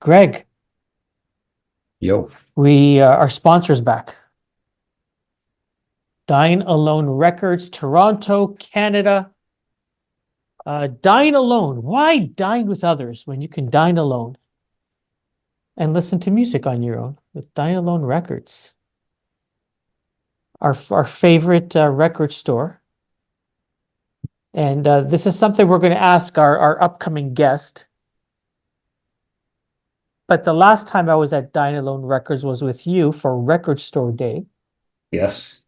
Gregg, Yo. we our sponsor's back. Dine Alone Records, Toronto, Canada. Dine alone. Why dine with others when you can dine alone and listen to music on your own with Dine Alone Records? Our favorite record store. And this is something we're going to ask our upcoming guest. But the last time I was at Dine Alone Records was with you for Record Store Day. Yes.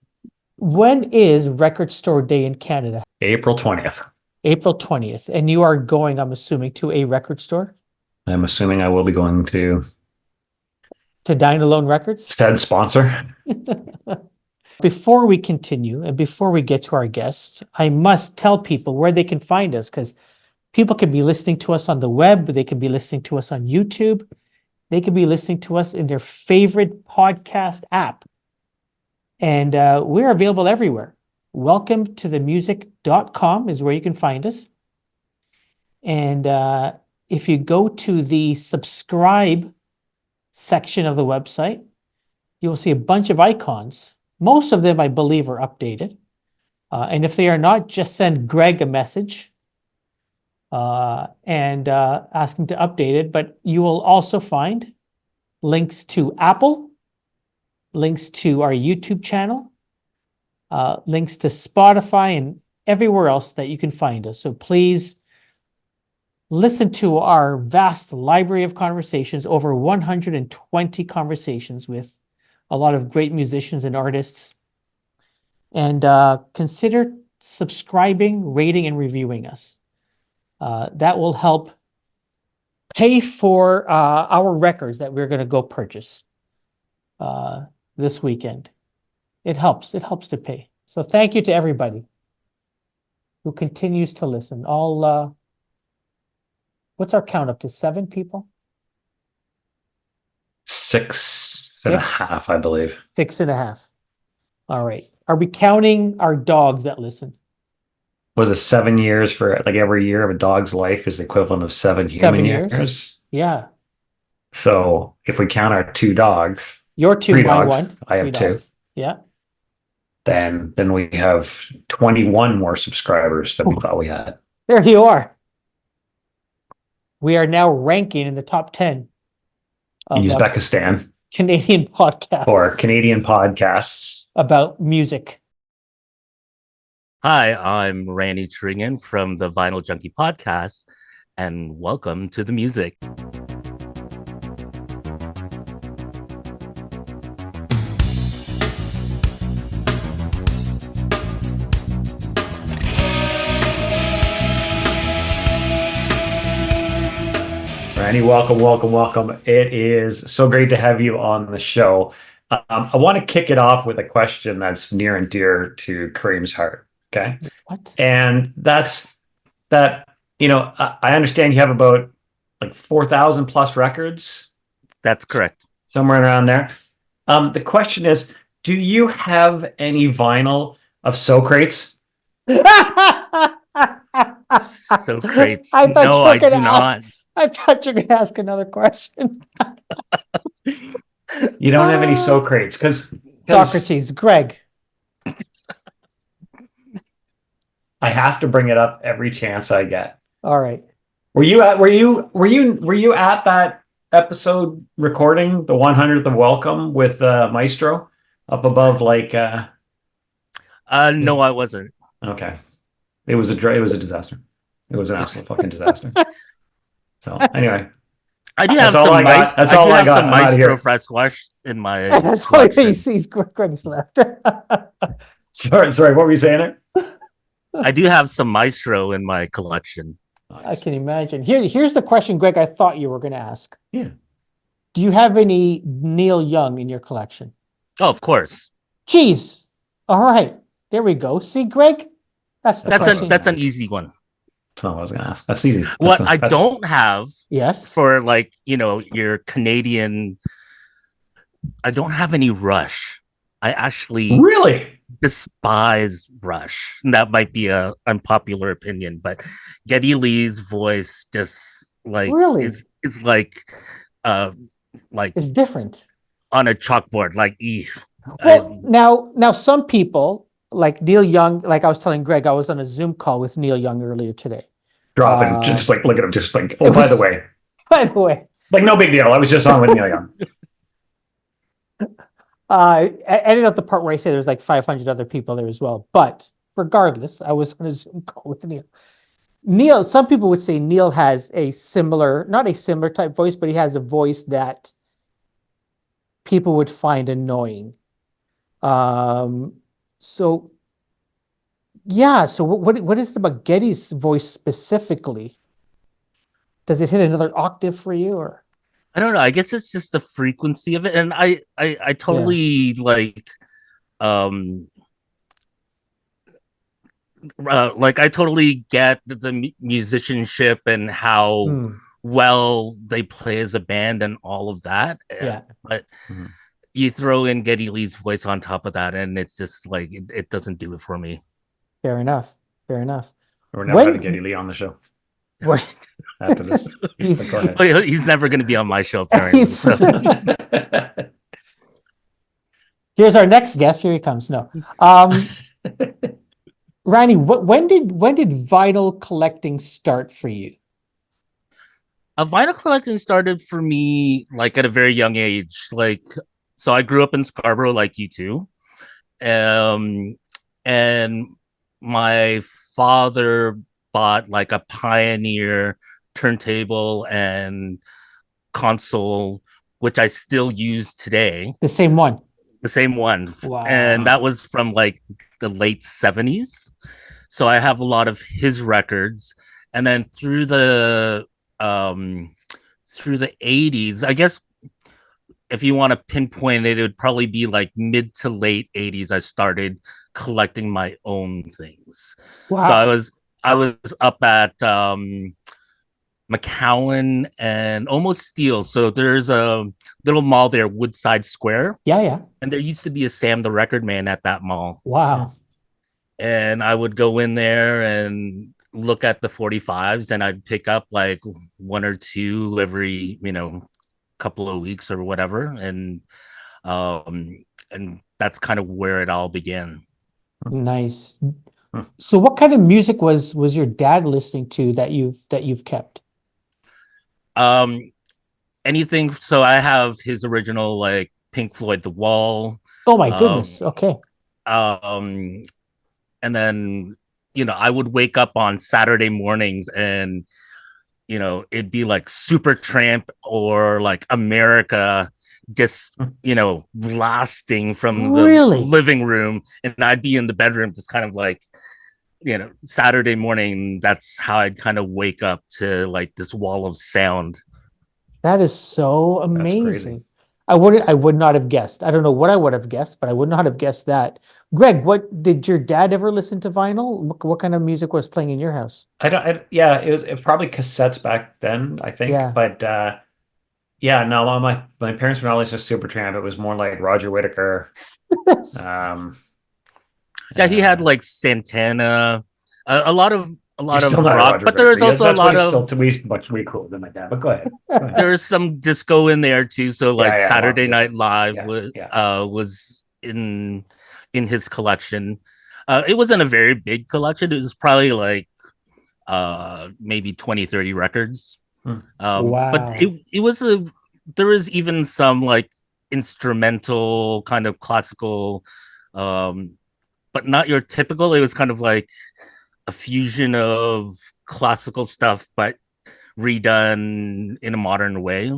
When is Record Store Day in Canada? April 20th. April 20th. And you are going, I'm assuming, to a record store? I'm assuming I will be going to Dine Alone Records? said sponsor. Before we continue and before we get to our guests, I must tell people where they can find us, because people can be listening to us on the web, they can be listening to us on YouTube, they can be listening to us in their favorite podcast app. And we're available everywhere. Welcome to themusic.com is where you can find us. And if you go to the subscribe section of the website, you will see a bunch of icons. Most of them, I believe, are updated. And if they are not, just send Gregg a message and ask him to update it. But you will also find links to Apple, links to our YouTube channel, links to Spotify, and everywhere else that you can find us. So please listen to our vast library of conversations, over 120 conversations with a lot of great musicians and artists. And consider subscribing, rating, and reviewing us. That will help pay for our records that we're going to go purchase this weekend. It helps to pay. So thank you to everybody who continues to listen. What's our count up to? 7 people? Six and a half, I believe. 6.5. All right. Are we counting our dogs that listen? Was it 7 years for like every year of a dog's life is the equivalent of 7 human years? Yeah. So if we count our 2 dogs, your 2, my dogs, 1. I have 2. Dogs. Yeah. Then we have 21 more subscribers than we thought we had. There you are. We are now ranking in the top 10 of Uzbekistan Canadian podcasts. Or Canadian podcasts about music. Hi, I'm Rannie Turingan from the Vinyljunkie Podcast, and welcome to the music. Rannie, welcome. It is so great to have you on the show. I want to kick it off with a question that's near and dear to Karim's heart. Okay. What? And that's that, I understand you have about like 4,000 plus records. That's correct. Somewhere around there. The question is, do you have any vinyl of Socrates? Socrates? No, I do not. I thought you were going to ask another question. You don't have any Socrates because Socrates, Gregg. I have to bring it up every chance I get. All right. Were you at that episode recording, the 100th of Welcome with Maestro up above like no, I wasn't. Okay. It was a disaster. It was an absolute fucking disaster. So anyway, I do have some that's all I got. Some Maestro Fresh Wash in my that's all he sees. Gregg's left. Sorry, what were you saying there? I do have some Maestro in my collection. Nice. I can imagine. Here's the question, Gregg, I thought you were going to ask. Yeah. Do you have any Neil Young in your collection? Oh, of course. Jeez. All right. There we go. See, Gregg? That's an easy one. That's not what I was going to ask. That's easy. I don't have, yes, for like, your Canadian, I don't have any Rush. I actually really despise Rush. That might be a unpopular opinion, but Geddy Lee's voice just like really is like like It's different. on a chalkboard. Like, Well, now some people like Neil Young, like I was telling Greg, I was on a Zoom call with Neil Young earlier today. Dropping, just like look at him, just like, It by the was- way, By the way, like no big deal. I was just on with Neil Young. I edited out the part where I say there's like 500 other people there as well. But regardless, I was on a Zoom call with Neil. Neil, some people would say Neil has a similar, not a similar type voice, but he has a voice that people would find annoying. So yeah, so what is it about Geddy's voice specifically? Does it hit another octave for you, or? I don't know. I guess it's just the frequency of it, and I totally like I totally get the musicianship and how well they play as a band and all of that. Yeah, but you throw in Geddy Lee's voice on top of that, and it's just like it doesn't do it for me. fair enough. Fair enough. We're never having Geddy Lee on the show What? after this. He's- Go ahead. Well, he's never going to be on my show, apparently. So. Here's our next guest. Here he comes. No, Rannie, when did vinyl collecting start for you? Vinyl collecting started for me like at a very young age. Like, so I grew up in Scarborough, like you two, and my father bought like a Pioneer turntable and console, which I still use today. The same one. The same one. Wow. And that was from like the late 70s. So I have a lot of his records. And then through the 80s, I guess if you want to pinpoint it, it would probably be like mid to late 80s. I started collecting my own things. Wow. So I was up at McCowan and almost Steele. So there's a little mall there, Woodside Square. Yeah. And there used to be a Sam the Record Man at that mall. Wow. And I would go in there and look at the 45s, and I'd pick up like one or two every, couple of weeks or whatever. And that's kind of where it all began. Nice. So what kind of music was your dad listening to that you've kept? Anything. So I have his original like Pink Floyd The Wall. Oh my goodness. Okay. And then I would wake up on Saturday mornings and it'd be like Supertramp or like America just blasting from the living room, and I'd be in the bedroom just kind of like Saturday morning. That's how I'd kind of wake up to like this wall of sound. That is so amazing. I would not have guessed. I don't know what I would have guessed, but I would not have guessed that. Greg, what did your dad ever listen to vinyl? What kind of music was playing in your house? Yeah, it was probably cassettes back then, I think. Yeah. But no, my parents were not listening to Supertramp. It was more like Roger Whittaker. Yeah, he had like Santana, a lot of still not rock, Roger but there was Whittaker. also a lot He's of still much way cooler than my dad. But go ahead. there's some disco in there too. So like Saturday lots Night of Live disco. was in his collection. It wasn't a very big collection. It was probably like maybe 20-30 records. Wow. But it was there was even some like instrumental kind of classical, but not your typical. It was kind of like a fusion of classical stuff, but redone in a modern way.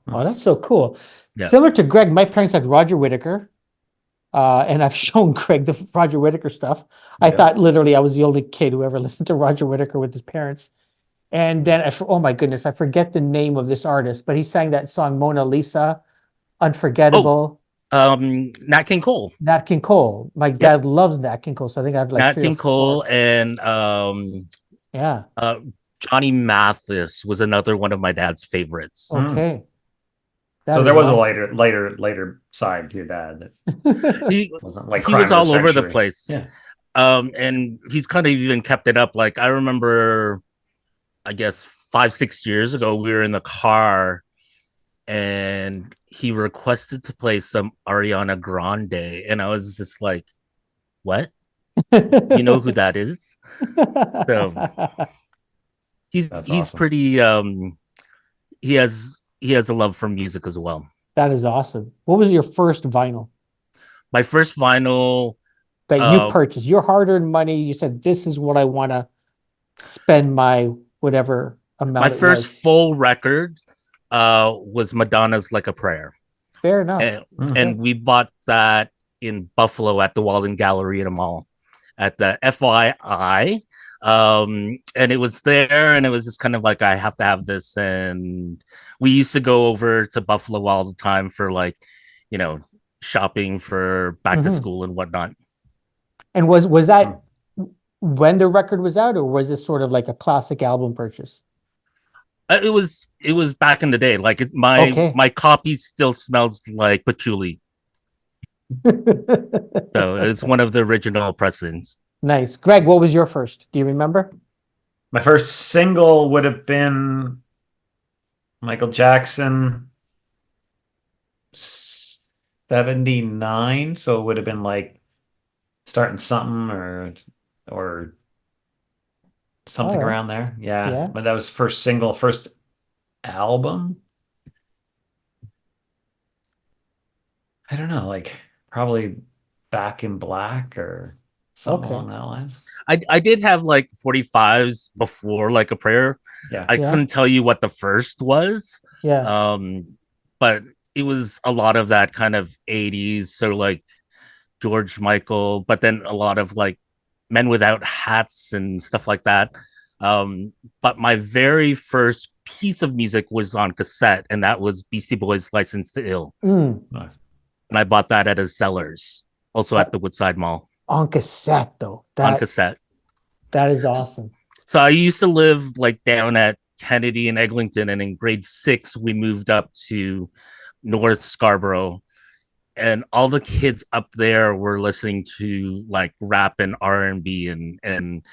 Oh, that's so cool. Yeah. Similar to Greg, my parents had Roger Whittaker. And I've shown Greg the Roger Whittaker stuff. I thought literally I was the only kid who ever listened to Roger Whittaker with his parents. And then, oh my goodness, I forget the name of this artist, but he sang that song Mona Lisa, Unforgettable. Nat King Cole. Nat King Cole. My dad loves Nat King Cole, so I think I have like Nat 3 King or 4. Cole and Johnny Mathis was another one of my dad's favorites. Okay. So there was awesome. a later side to your dad. He wasn't like he was all over the century. place. Yeah. And he's kind of even kept it up. Like I remember, I guess 5-6 years ago, we were in the car and he requested to play some Ariana Grande, and I was just like, "What? You know who that is?" So That's he's awesome. pretty he has a love for music as well. That is awesome. What was your first vinyl My first vinyl, that you uh, purchased? Your hard-earned money. You said, "This is what I want to spend my whatever my amount it first was." full record, was Madonna's "Like a Prayer," Fair enough. and Mm. Yeah. we bought that in Buffalo at the Walden Gallery in a mall at the FYI. And it was there, and it was just kind of like, I have to have this. And we used to go over to Buffalo all the time for, like, you know, shopping for back to Mhm. school and whatnot. And was that Mm. when the record was out, or was it sort of like a classic album purchase? It was back in the day. Like, Okay. my copy still smells like patchouli. So it's one of the original pressings. Nice. Greg, what was your first? Do you remember? My first single would have been Michael Jackson, 79. So it would have been like Starting Something or All something right. around there. Yeah. Yeah. But that was first single, first album. I don't know, like probably Back in Black or something Okay. along that lines. I did have like 45s before Like a Prayer. Yeah. I Yeah. couldn't tell you what the first was. Yeah. But it was a lot of that kind of 80s. So like George Michael, but then a lot of like Men Without Hats and stuff like that. But my very first piece of music was on cassette, and that was Beastie Boys' License to Ill. Mm. Nice. And I bought that at a Zeller's, also at That the Woodside Mall, on cassette though. on That cassette. that is awesome. So I used to live like down at Kennedy and Eglinton, and in grade 6 we moved up to North Scarborough, and all the kids up there were listening to like rap and R&B, and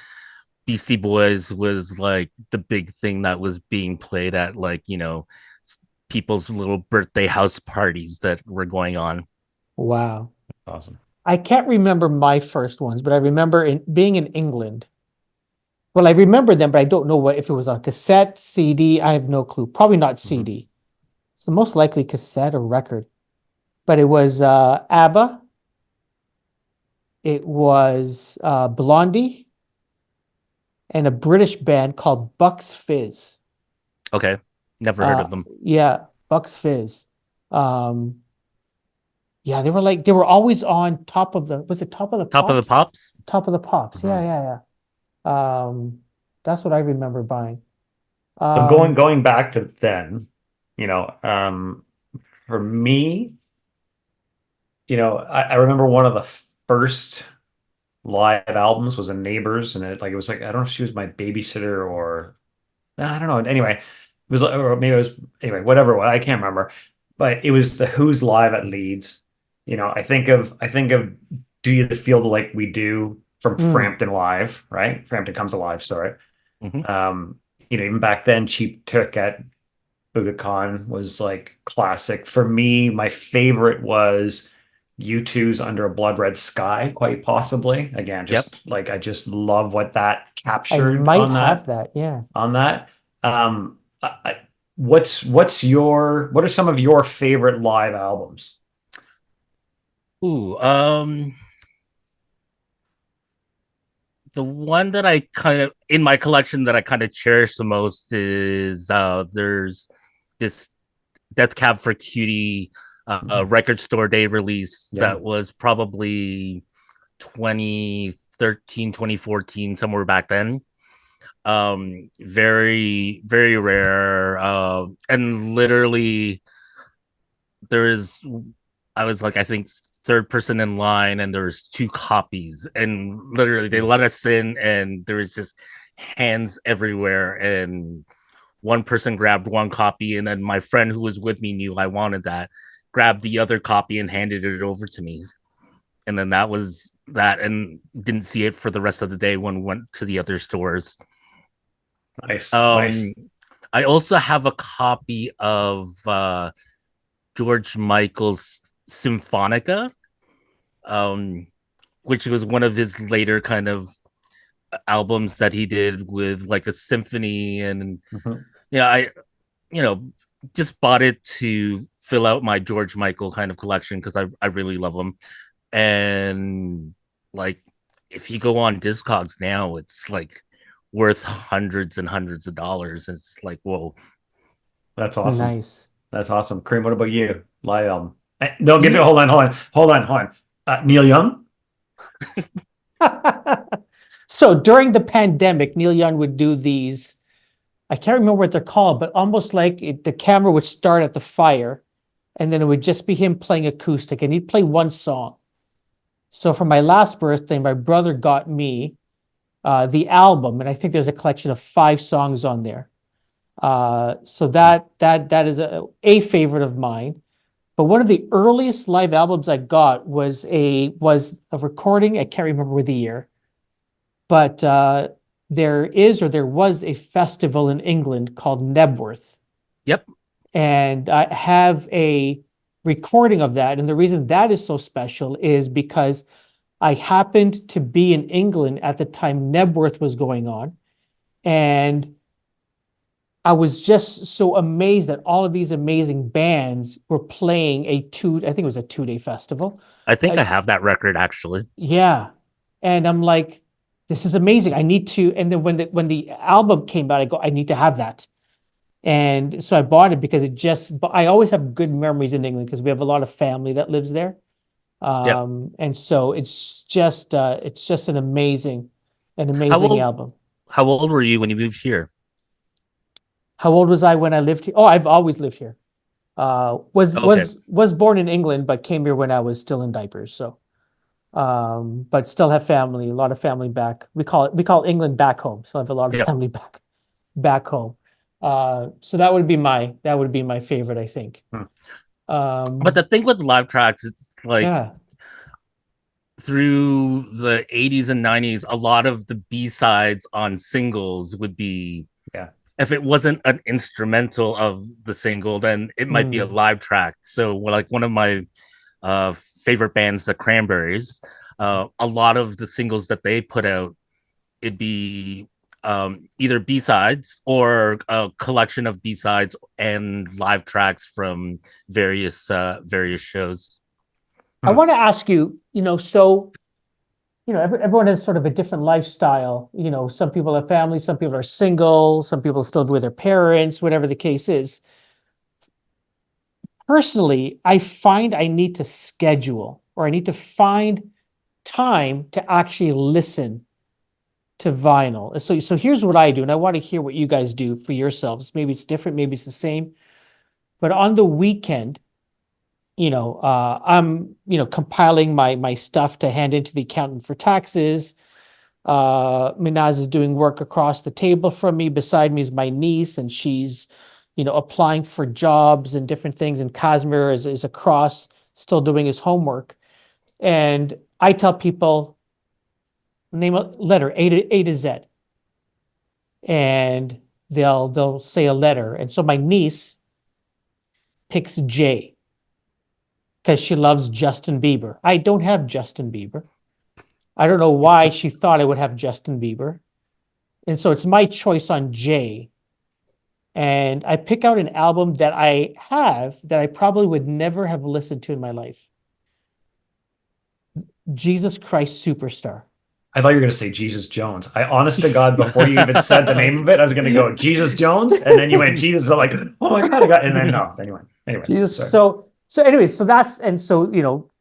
BC Boys was like the big thing that was being played at, like, people's little birthday house parties that were going on. Wow. Awesome. I can't remember my first ones, but I remember being in England. Well, I remember them, but I don't know what if it was on cassette, CD. I have no clue. Probably not Mhm. CD. So most likely cassette or record. But it was ABBA. It was Blondie and a British band called Bucks Fizz. Okay, never heard of them. Yeah, Bucks Fizz. Um, yeah, they were always on top of the was it Top of the Top of the Pops? Pops. Top of the Pops. Yeah, Mhm. yeah, yeah. That's what I remember buying. So Um, going back to then, you know, for me, I remember one of the first live albums was in Neighbors, and it was like, I don't know if she was my babysitter or I don't know. Anyway, it was or maybe it was anyway, whatever. I can't remember, but it was the Who's live at Leeds. I think of Do You Feel Like We Do from mm, Frampton Live, right? Frampton Comes Alive, sorry. Mhm. Even back then, Cheap Took at Budokan was like classic. For me, my favorite was U2's Under a Blood Red Sky, quite possibly. Again, Yep. just like I just love what that I captured might have that. Yeah. on that. Um, what are some of your favorite live albums? Ooh, the one that I kind of in my collection that I kind of cherish the most is there's this Death Cab for Cutie record store day release Yeah, that was probably 2013, 2014, somewhere back then. Very, very rare. And literally there is, I was like, I think third person in line, and there's two copies, and literally they let us in, and there was just hands everywhere, and one person grabbed one copy, and then my friend who was with me knew I wanted that, grabbed the other copy and handed it over to me, and then that was that, and didn't see it for the rest of the day when we went to the other stores. nice, nice. um I also have a copy of George Michael's Symphonica, um, which was one of his later kind of albums that he did with like a symphony. And I you know just bought it to fill out my George Michael kind of collection because I really love him. And like, if you go on Discogs now, it's like worth hundreds and hundreds of dollars. It's like, whoa. That's awesome. Nice. That's awesome. Karim, what about you? Live album. No, give me hold on. Neil Young? So during the pandemic, Neil Young would do these, I can't remember what they're called, but almost like the camera would start at the fire and then it would just be him playing acoustic and he'd play one song. So for my last birthday, my brother got me the album, and I think there's a collection of 5 songs on there. So that is a favorite of mine. But one of the earliest live albums I got was a recording. I can't remember the year, but there was a festival in England called Nebworth. Yep. And I have a recording of that. And the reason that is so special is because I happened to be in England at the time Nebworth was going on. And I was just so amazed that all of these amazing bands were playing I think it was a 2-day festival. I think I have that record actually. Yeah. And I'm like, this is amazing. I need to. And then when the album came out, I go, I need to have that. And so I bought it because I always have good memories in England because we have a lot of family that lives there. And so it's just an amazing album. How old were you when you moved here? How old was I when I lived here? Oh, I've always lived here. Was born in England, but came here when I was still in diapers. So, but still have family, a lot of family back. We call England back home. So I have a lot of family back home. So that would be my favorite, I think. But the thing with live tracks, it's like through the 80s and 90s, a lot of the B-sides on singles would be, if it wasn't an instrumental of the single, then it might be a live track. So like one of my favorite bands, the Cranberries, a lot of the singles that they put out, it'd be either B-sides or a collection of B-sides and live tracks from various shows. I want to ask you, so, everyone has sort of a different lifestyle. Some people have families, some people are single, some people still live with their parents, whatever the case is. Personally, I find I need to schedule, or I need to find time to actually listen to vinyl. So here's what I do, and I want to hear what you guys do for yourselves. Maybe it's different, maybe it's the same. But on the weekend, I'm, compiling my stuff to hand into the accountant for taxes. Minaz is doing work across the table from me. Beside me is my niece, and she's, applying for jobs and different things. And Casimir is across, still doing his homework. And I tell people, name a letter, A to Z. And they'll say a letter. And so my niece picks J because she loves Justin Bieber. I don't have Justin Bieber. I don't know why she thought I would have Justin Bieber. And so it's my choice on J. And I pick out an album that I have that I probably would never have listened to in my life. Jesus Christ Superstar. I thought you were going to say Jesus Jones. I, honest to God, before you even said the name of it, I was going to go Jesus Jones, and then you went Jesus. I'm like, oh my God, and then no. Anyway. Jesus. Sorry. So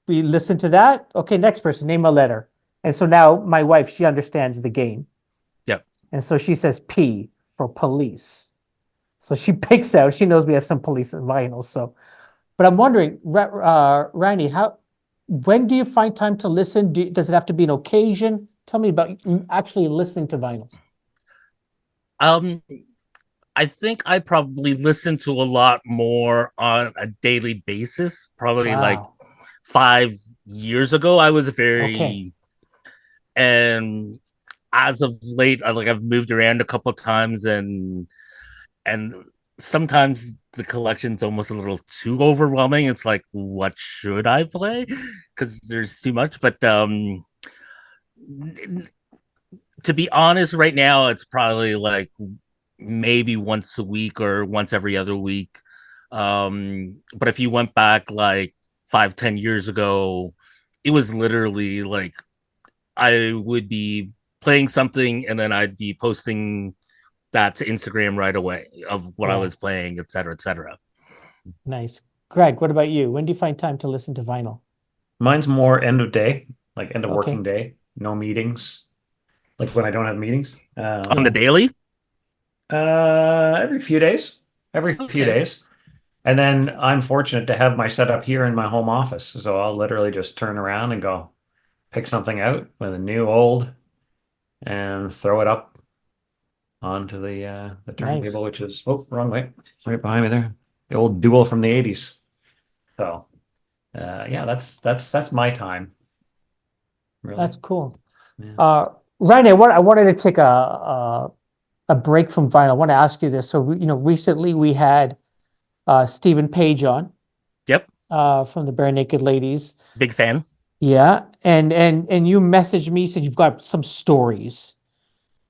we listen to that. Okay, next person, name a letter. And so now my wife, she understands the game. Yep. And so she says P for police. So she picks out. She knows we have some police vinyl. So, but I'm wondering, Randy, when do you find time to listen? Does it have to be an occasion? Tell me about actually listening to vinyl. I think I probably listen to a lot more on a daily basis. Probably like 5 years ago, I was and as of late, I've moved around a couple of times, and and sometimes the collection's almost a little too overwhelming. It's like, what should I play? Because there's too much. But to be honest, right now it's probably like maybe once a week or once every other week. But if you went back like 5, 10 years ago, it was literally like I would be playing something and then I'd be posting that to Instagram right away of what I Yeah. was playing, et cetera, et cetera. Nice. Greg, what about you? When do you find time to listen to vinyl? Mine's more end of day, like end of Okay. working day, no meetings, like when I don't have meetings. On the daily? Every few days, every few Okay. days. And then I'm fortunate to have my setup here in my home office. So I'll literally just turn around and go pick something out with a new, old, and throw it up onto the turntable, Nice. which is, oh, wrong way, right behind me there. The old Dual from the 80s. So yeah, that's my time. Really. That's cool. Yeah. Randy, I wanted to take a break from vinyl. I want to ask you this. So, recently we had Stephen Page on Yep. from the Bare Naked Ladies. Big fan. Yeah, and you messaged me, said you've got some stories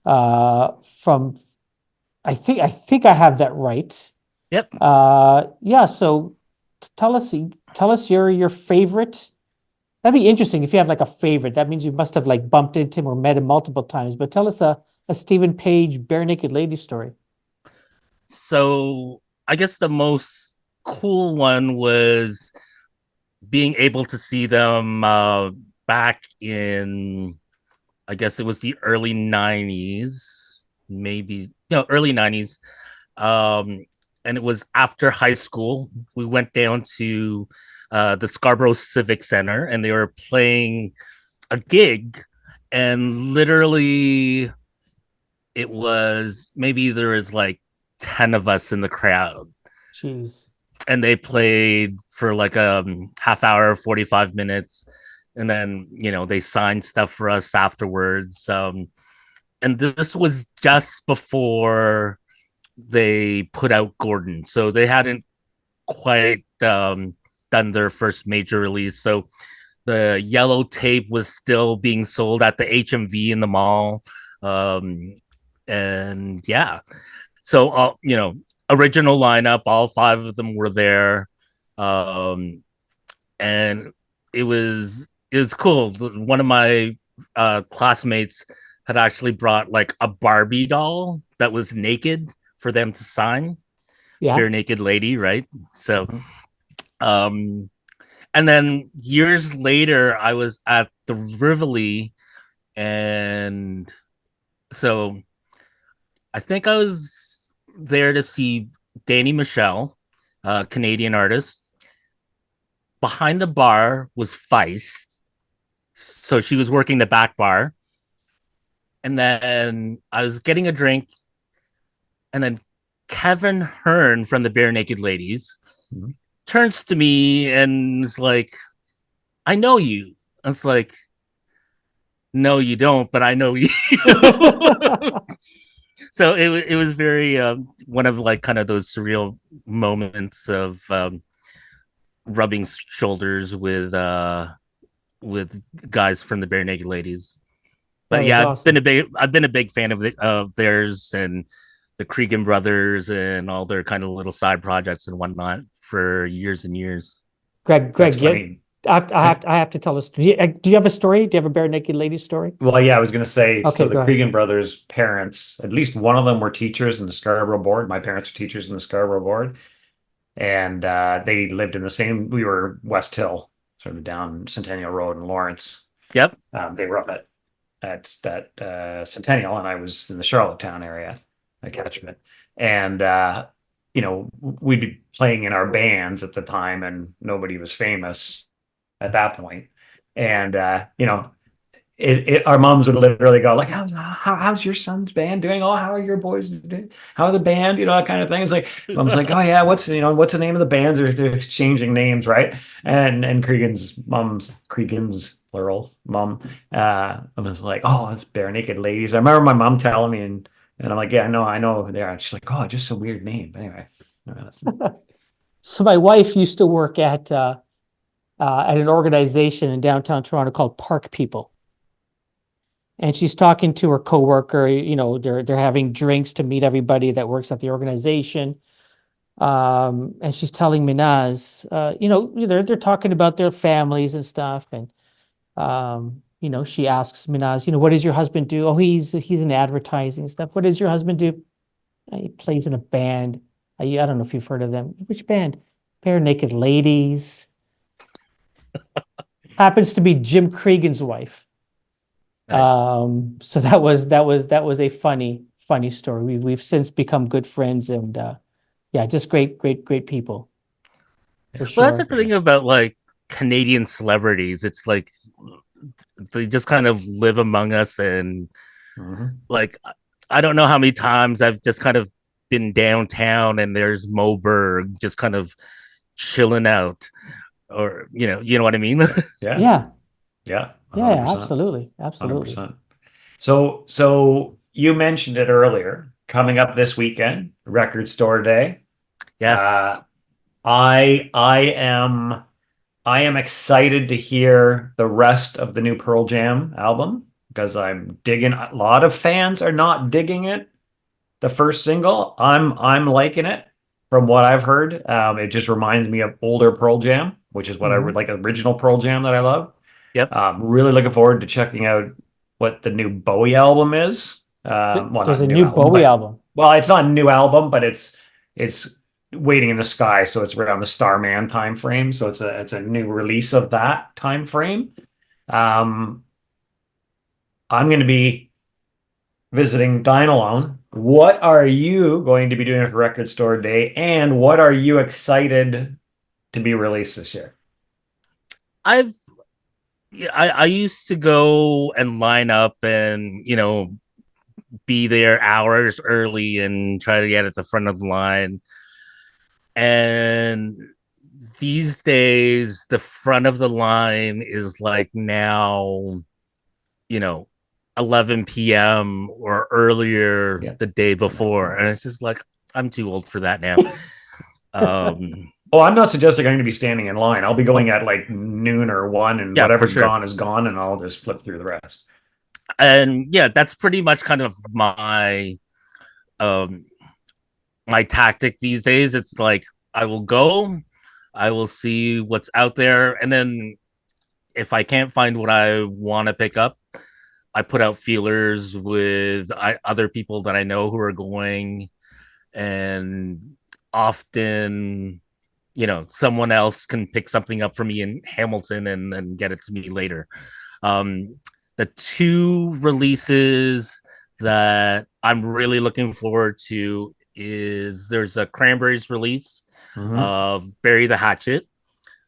from. I think I have that right. Yep. Yeah. So tell us your favorite. That'd be interesting if you have like a favorite. That means you must have like bumped into him or met him multiple times. But tell us a Stephen Page Bare Naked Lady story. So I guess the most cool one was being able to see them back in, I guess it was the early 90s, maybe, no, early 90s. And it was after high school. We went down to the Scarborough Civic Center and they were playing a gig. And literally, it was maybe there was like 10 of us in the crowd. Jeez. And they played for like a half hour, 45 minutes. And then, they signed stuff for us afterwards. And this was just before they put out Gordon. So they hadn't quite done their first major release. So the yellow tape was still being sold at the HMV in the mall. And yeah. So, original lineup, all 5 of them were there. And it was cool. One of my classmates had actually brought like a Barbie doll that was naked for them to sign. Yeah. Bare Naked Lady, right? So and then years later I was at the Rivoli, and so I think I was there to see Danny Michelle, Canadian artist. Behind the bar was Feist. So she was working the back bar. And then I was getting a drink. And then Kevin Hearn from the Bare Naked Ladies turns to me and is like, I know you. I was like, no, you don't, but I know you. So it was very one of like kind of those surreal moments of rubbing shoulders with guys from the Bare Naked Ladies. But yeah, awesome. I've been a big fan of theirs and the Cregan brothers and all their kind of little side projects and whatnot for years and years. Greg, I have to tell us. Do you have a story? Do you have a Bare Naked Lady story? Well, yeah, I was going to say, Okay, so the go ahead. Cregan brothers' parents, at least one of them were teachers in the Scarborough board. My parents were teachers in the Scarborough board. And they lived in the same, we were West Hill, sort of down Centennial Road in Lawrence. Yep. They were up at Centennial, and I was in the Charlottetown area, a catchment. And we'd be playing in our bands at the time, and nobody was famous at that point. And our moms would literally go like, how's your son's band doing? Oh, how are your boys doing? How are the band? That kind of thing. It's like, mom's like, oh yeah, what's the name of the bands? They're exchanging names, right? And Cregan's plural mom, I was like, oh, it's Bare Naked Ladies. I remember my mom telling me, and And I'm like, yeah, I know who they are. And she's like, oh, just a weird name. But anyway, that's- So my wife used to work at an organization in downtown Toronto called Park People. And she's talking to her coworker, they're having drinks to meet everybody that works at the organization. And she's telling Minaz, they're talking about their families and stuff. And she asks Minaz, what does your husband do? Oh, he's in advertising stuff. What does your husband do? He plays in a band. I don't know if you've heard of them. Which band? Bare Naked Ladies. Happens to be Jim Cregan's wife. Nice. So that was a funny story. We've since become good friends, and yeah, just great people for Well, that's sure. the thing about like Canadian celebrities. It's like they just kind of live among us, and Mhm. like I don't know how many times I've just kind of been downtown and there's Mo Berg just kind of chilling out, or you know what I mean. Yeah, Yeah, yeah, yeah, 100%. absolutely. 100%. So you mentioned it earlier, coming up this weekend, Record Store Day. Uh, Yes. I am excited to hear the rest of the new Pearl Jam album because I'm digging. A lot of fans are not digging it. The first single, I'm liking it from what I've heard. It just reminds me of older Pearl Jam, which is what I would Mhm. like original Pearl Jam that I love. Yep. Really looking forward to checking out what the new Bowie album is. Well, There's not a new new album, Bowie but album. well, it's not a new album, but it's Waiting in the Sky, so it's around the Starman time frame. So it's a new release of that time frame. Um, I'm going to be visiting Dine Alone. What are you going to be doing for Record Store Day, and what are you excited to be released this year? I've I used to go and line up and be there hours early and try to get at the front of the line. And these days, the front of the line is like now, you know, 11 p.m. or earlier Yeah. the day before. And it's just like, I'm too old for that now. Um, Oh, I'm not suggesting I'm going to be standing in line. I'll be going oh, at like noon or one, and yeah, for whatever's sure. gone is gone, and I'll just flip through the rest. And yeah, that's pretty much kind of um my tactic these days. It's like I will go, I will see what's out there, and then if I can't find what I want to pick up, I put out feelers with other people that I know who are going, and often, someone else can pick something up for me in Hamilton and then get it to me later. Um, the two releases that I'm really looking forward to is there's a Cranberries release Mhm. of Bury the Hatchet.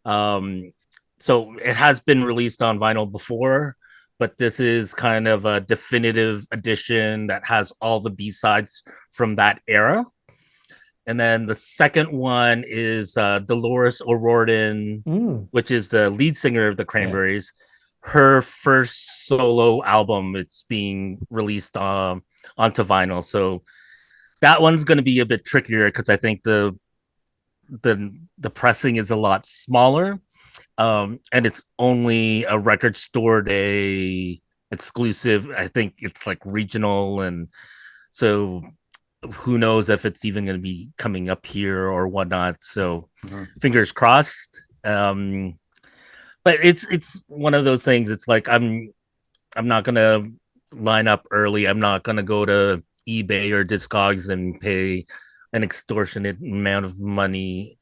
Um, so it has been released on vinyl before, but this is kind of a definitive edition that has all the B-sides from that era. And then the second one is Dolores O'Riordan, Mm. which is the lead singer of the Yeah. Cranberries. Her first solo album, it's being released onto vinyl. So that one's going to be a bit trickier because I think the pressing is a lot smaller, and it's only a Record Store Day exclusive. I think it's like regional, and so who knows if it's even going to be coming up here or whatnot. So Mhm. fingers crossed. But it's one of those things. It's like I'm not gonna line up early. I'm not gonna go to eBay or Discogs and pay an extortionate amount of money.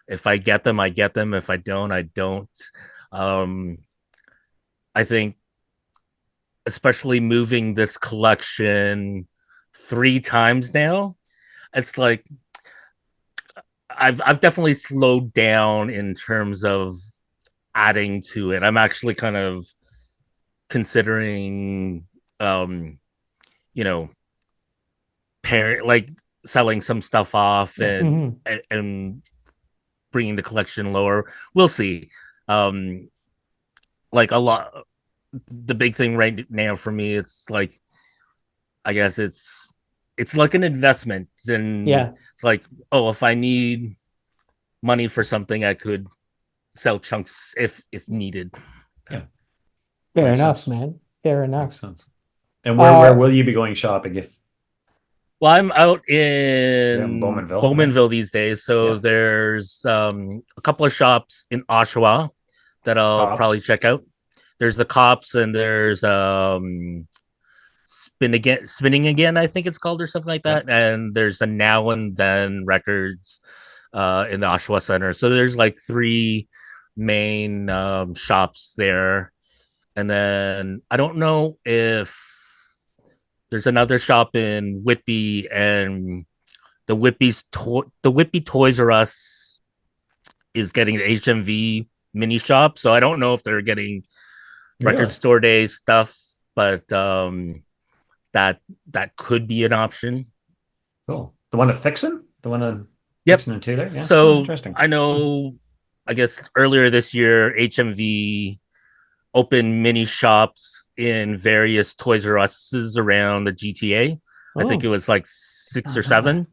If I get them, I get them. If I don't, I don't. Um, I think, especially moving this collection 3 times now, it's like I've definitely slowed down in terms of adding to it. I'm actually kind of considering, you know, like selling some stuff off Yeah. Mhm. and bringing the collection lower. We'll see. Um, like a lot, the big thing right now for me, it's like I guess it's it's like an investment, and it's like, oh, if I need money for something, I could sell chunks if needed. Yeah. Fair Makes enough, sense. man. Fair enough. Makes sense. And where will you be going shopping if? Well, I'm out You're in in Bowmanville, these days, so Yeah. there's a couple of shops in Oshawa that I'll Cops. probably check out. There's the Cops, and there's Spinning Again, I think it's called, or something like that. And there's a Now and Then Records in the Oshawa Center. So there's like 3 main shops there. And then I don't know if there's another shop in Whitby, and the Whitby Toys R Us is getting the HMV mini shop. So I don't know if they're getting record store day stuff, but that could be an option. Cool. The one at Fixin'? The one at Yep. and 2 there? Yeah. So interesting. I know, I guess earlier this year, HMV opened mini shops in various Toys R Us's around the GTA. I think it was like 6 or 7.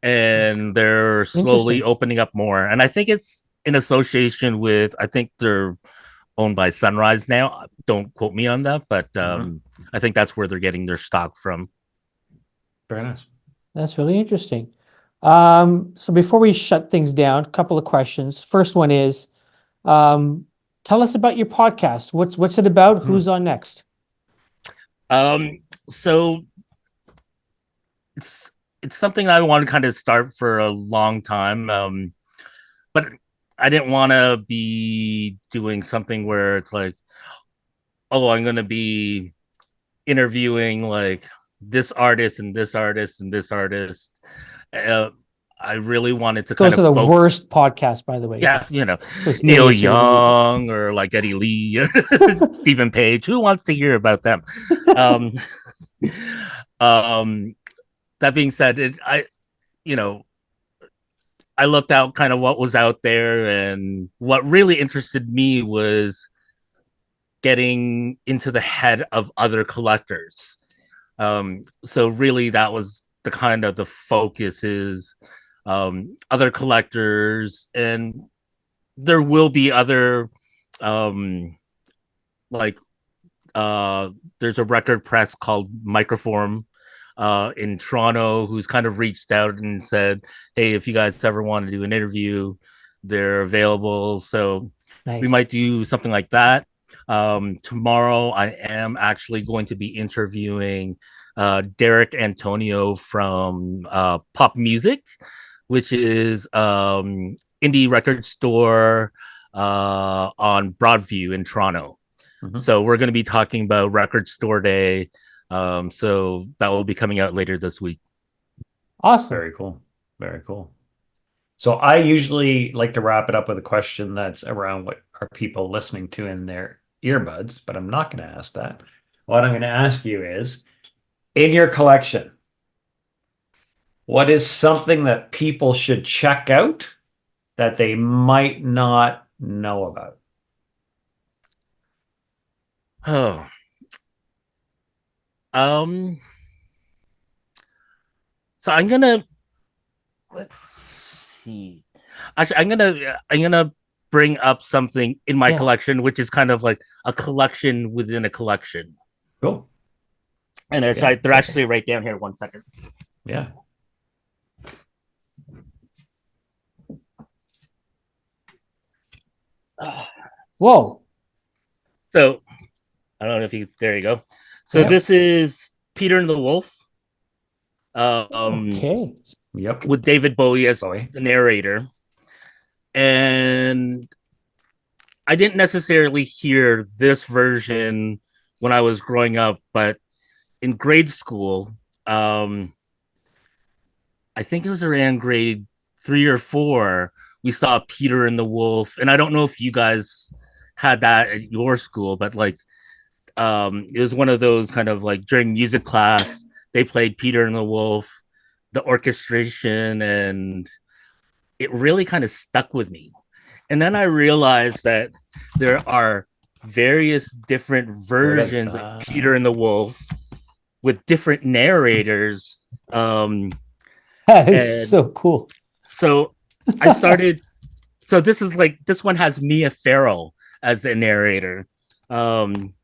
And they're slowly opening up more. And I think it's in association with, I think they're owned by Sunrise now. Don't quote me on that, but I think that's where they're getting their stock from. Very nice. That's really interesting. So before we shut things down, a couple of questions. First one is, tell us about your podcast. What's it about? Who's on next? So it's something I want to kind of start for a long time. But I didn't want to be doing something where it's like, oh, I'm going to be interviewing like this artist and this artist and this artist. I really wanted to Those are the worst podcasts, by the way. Yeah, Neil Young or like Geddy Lee, Stephen Page. Who wants to hear about them? That being said, I looked out kind of what was out there, and what really interested me was getting into the head of other collectors. So really that was the kind of the focus is other collectors, and there will be other there's a record press called Microform in Toronto who's kind of reached out and said, hey, if you guys ever want to do an interview, they're available. So we might do something like that. Tomorrow I am actually going to be interviewing Derek Antonio from Pop Music, which is indie record store on Broadview in Toronto. So we're going to be talking about Record Store Day. So that will be coming out later this week. Awesome. Very cool. Very cool. So I usually like to wrap it up with a question that's around what are people listening to in their earbuds, but I'm not going to ask that. What I'm going to ask you is, in your collection, what is something that people should check out that they might not know about? Oh. So I'm gonna let's see. Actually, I'm gonna bring up something in my collection, which is kind of like a collection within a collection. Cool. And they're actually right down here. 1 second. Yeah. Whoa. So I don't know if you there you go. So this is Peter and the Wolf. Okay. Yep. With David Bowie as the narrator. And I didn't necessarily hear this version when I was growing up, but in grade school, I think it was around grade 3 or 4, we saw Peter and the Wolf. And I don't know if you guys had that at your school, but like it was one of those kind of like during music class, they played Peter and the Wolf, the orchestration, and it really kind of stuck with me. And then I realized that there are various different versions of Peter and the Wolf with different narrators That is And- so cool. So I started. So this one has Mia Farrow as the narrator, and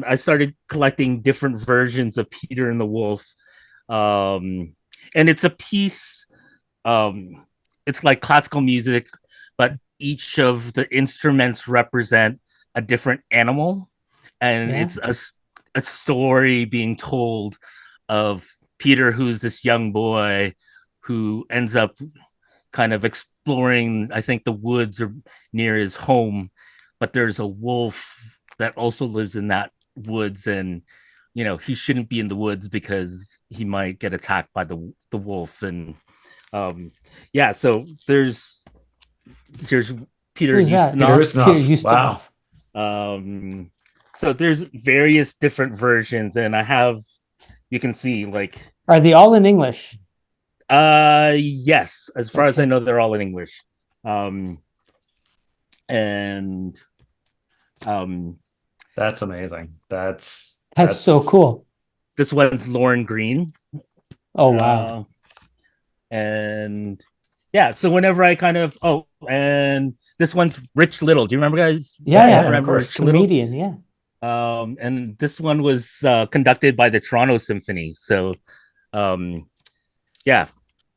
I started collecting different versions of Peter and the Wolf, and it's a piece. It's like classical music, but each of the instruments represent a different animal, and Yeah. it's a story being told of Peter, who's this young boy who ends up kind of exploring, I think, the woods or near his home, but there's a wolf that also lives in that woods, and he shouldn't be in the woods because he might get attacked by the wolf. And so there's Peter Who's that? Peter Ustinov. Ustinov. Wow. So there's various different versions, and you can see like, Are they all in English? yes, as far as I Okay. know, they're all in English. And That's amazing. That's so cool. this one's Lauren Green. Oh wow. And yeah, so whenever I and this one's Rich Little. Do you remember, guys? Yeah, of remember course. Rich Little? Comedian, yeah. And this one was conducted by the Toronto Symphony. So yeah,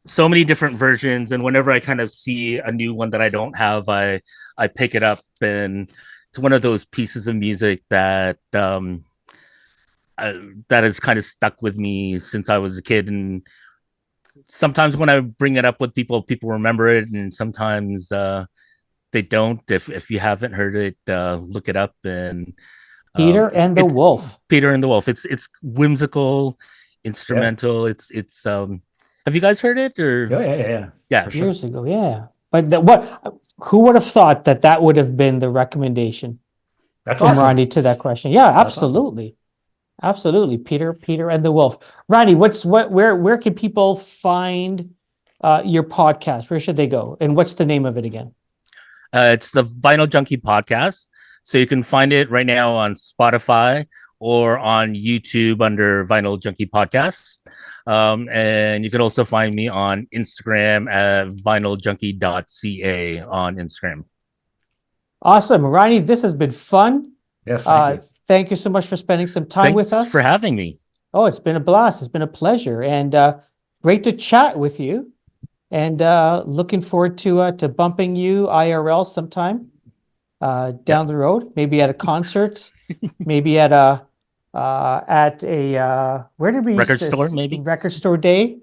so many different versions, and whenever I kind of see a new one that I don't have, I pick it up, and it's one of those pieces of music that that has kind of stuck with me since I was a kid. And sometimes when I bring it up with people remember it, and sometimes they don't. If you haven't heard it, look it up. And Peter and the Wolf. Peter and the Wolf. It's whimsical, instrumental. Yeah. It's have you guys heard it? Or Yeah. For sure. Years ago, yeah. But who would have thought that would have been the recommendation That's from awesome. Randy to that question? Yeah, That's awesome. absolutely. Absolutely. Peter and the Wolf. Randy, where can people find your podcast? Where should they go? And what's the name of it again? It's the Vinyljunkie Podcast. So you can find it right now on Spotify or on YouTube under Vinyljunkie Podcast. And you can also find me on Instagram at vinyljunkie.ca on Instagram. Awesome. Randy, this has been fun. Yes, thank you. Thank you so much for spending some time with us. Thanks for having me. Oh, it's been a blast. It's been a pleasure, and great to chat with you. And looking forward to bumping you IRL sometime down the road. Maybe at a concert, maybe at a where did we Record store, maybe? record store day,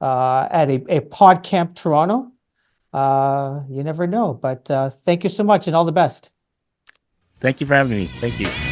at a pod camp Toronto. You never know, but thank you so much and all the best. Thank you for having me. Thank you.